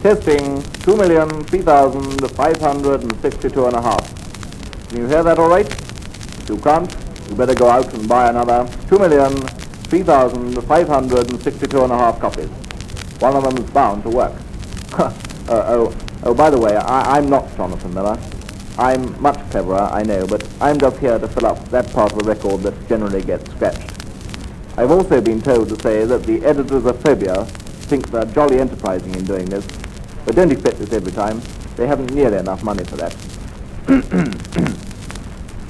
Testing 2,003,562.5. Can you hear that all right? If you can't, you better go out and buy another 2,003,562.5 copies. One of them is bound to work. By the way, I'm not Jonathan Miller. I'm much cleverer, I know, but I'm just here to fill up that part of the record that generally gets scratched. I've also been told to say that the editors of ffobia think they're jolly enterprising in doing this, but don't expect this every time. They haven't nearly enough money for that.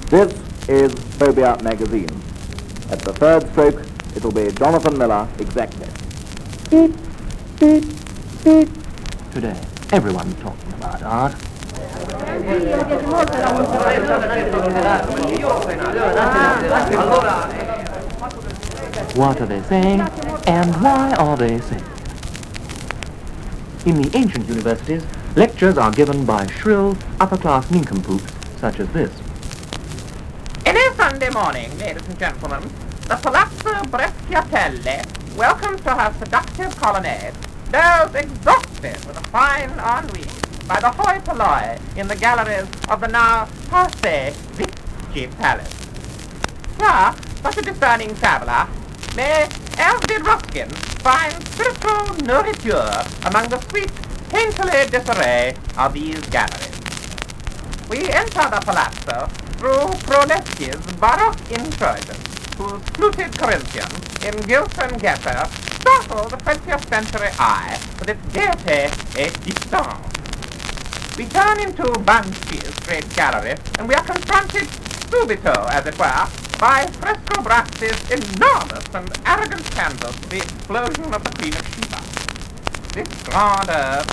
This is ffobia magazine. At the third stroke, it'll be Jonathan Miller exactly. Beep, beep, beep. Today, everyone's talking about art. What are they saying, and why are they saying? In the ancient universities, lectures are given by shrill, upper-class nincompoops such as this. Any Sunday morning, ladies and gentlemen, the Palazzo Bresciatelli welcomes to her seductive colonnade those exhausted with a fine ennui by the hoi polloi in the galleries of the now passé Vichy Palace. Here, such a discerning traveller may, as did Ruskin, find spiritual nourriture among the sweet, painfully disarray of these galleries. We enter the palazzo through Prolesky's baroque incursion, whose fluted Corinthian in gilt and getter startle the 20th century eye with its gaiety et distance. We turn into Bansky's great gallery, and we are confronted subito, as it were, by Fresco Brassi's enormous and arrogant canvas, The Explosion of the Queen of Sheba. This grand oeuvre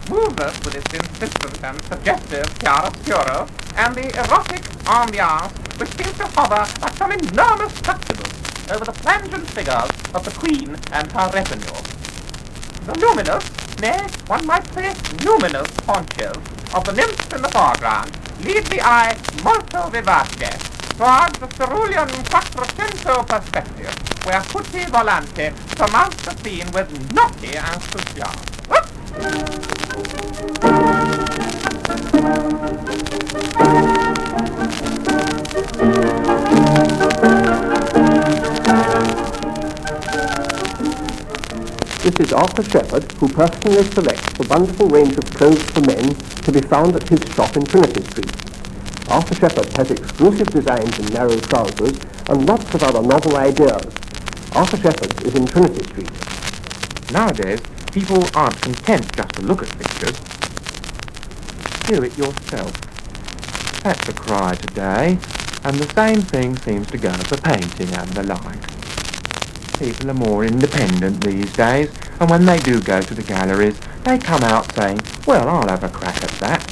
moves us with its insistent and suggestive chiaroscuro and the erotic ambiance which seems to hover like some enormous succubus over the plangent figures of the Queen and her retinue. The luminous, nay, one might say luminous haunches of the nymphs in the foreground lead the eye molto vivace towards the cerulean Quattrocento perspective, where Putti Volante surmounts the scene with naughty enthusiasm. This is Arthur Shepherd, who personally selects the wonderful range of clothes for men to be found at his shop in Trinity Street. Arthur Shepherd has exclusive designs in narrow trousers and lots of other novel ideas. Arthur Shepherd is in Trinity Street. Nowadays, people aren't content just to look at pictures. Do it yourself. That's the cry today, and the same thing seems to go for painting and the like. People are more independent these days, and when they do go to the galleries, they come out saying, well, I'll have a crack at that.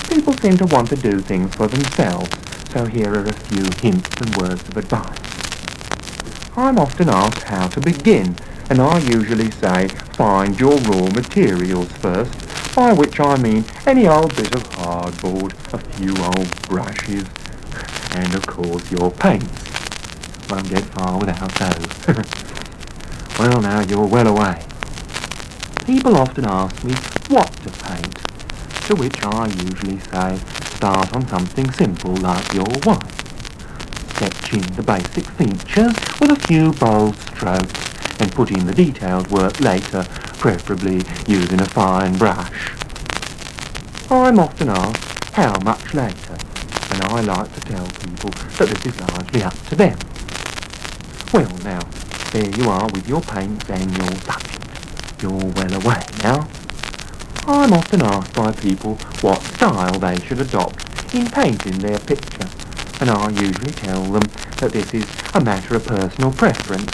People seem to want to do things for themselves, so here are a few hints and words of advice. I'm often asked how to begin, and I usually say, find your raw materials first, by which I mean any old bit of hardboard, a few old brushes, and of course your paints. Won't get far without those. Well, now you're well away. People often ask me what to paint, to which I usually say, start on something simple like your wife. Sketch in the basic features with a few bold strokes, and put in the detailed work later, preferably using a fine brush. I'm often asked how much later, and I like to tell people that this is largely up to them. Well now, there you are with your paints and your budget. You're well away now. I'm often asked by people what style they should adopt in painting their picture, and I usually tell them that this is a matter of personal preference,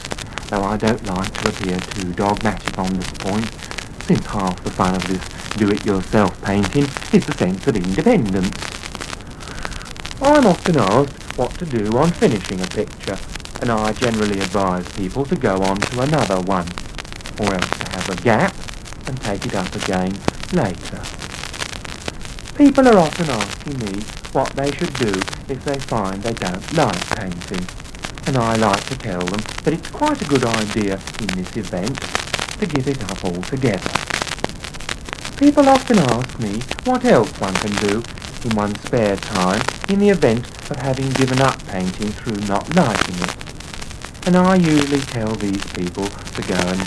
though I don't like to appear too dogmatic on this point, since half the fun of this do-it-yourself painting is the sense of independence. I'm often asked what to do on finishing a picture, and I generally advise people to go on to another one, or else to have a gap and take it up again later. People are often asking me what they should do if they find they don't like painting, and I like to tell them that it's quite a good idea in this event to give it up altogether. People often ask me what else one can do in one's spare time in the event of having given up painting through not liking it. And I usually tell these people to go and...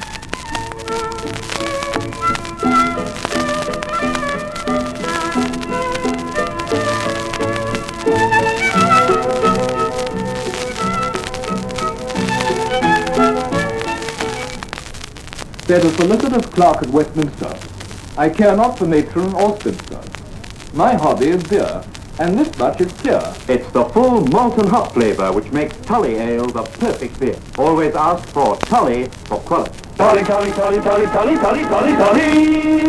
Said a solicitor's clerk at Westminster, I care not for matron or spinster. My hobby is beer, and this much is clear. It's the full malt and hop flavour which makes Tully ale the perfect beer. Always ask for Tully for quality. Tully, Tully, Tully, Tully, Tully, Tully, Tully, Tully!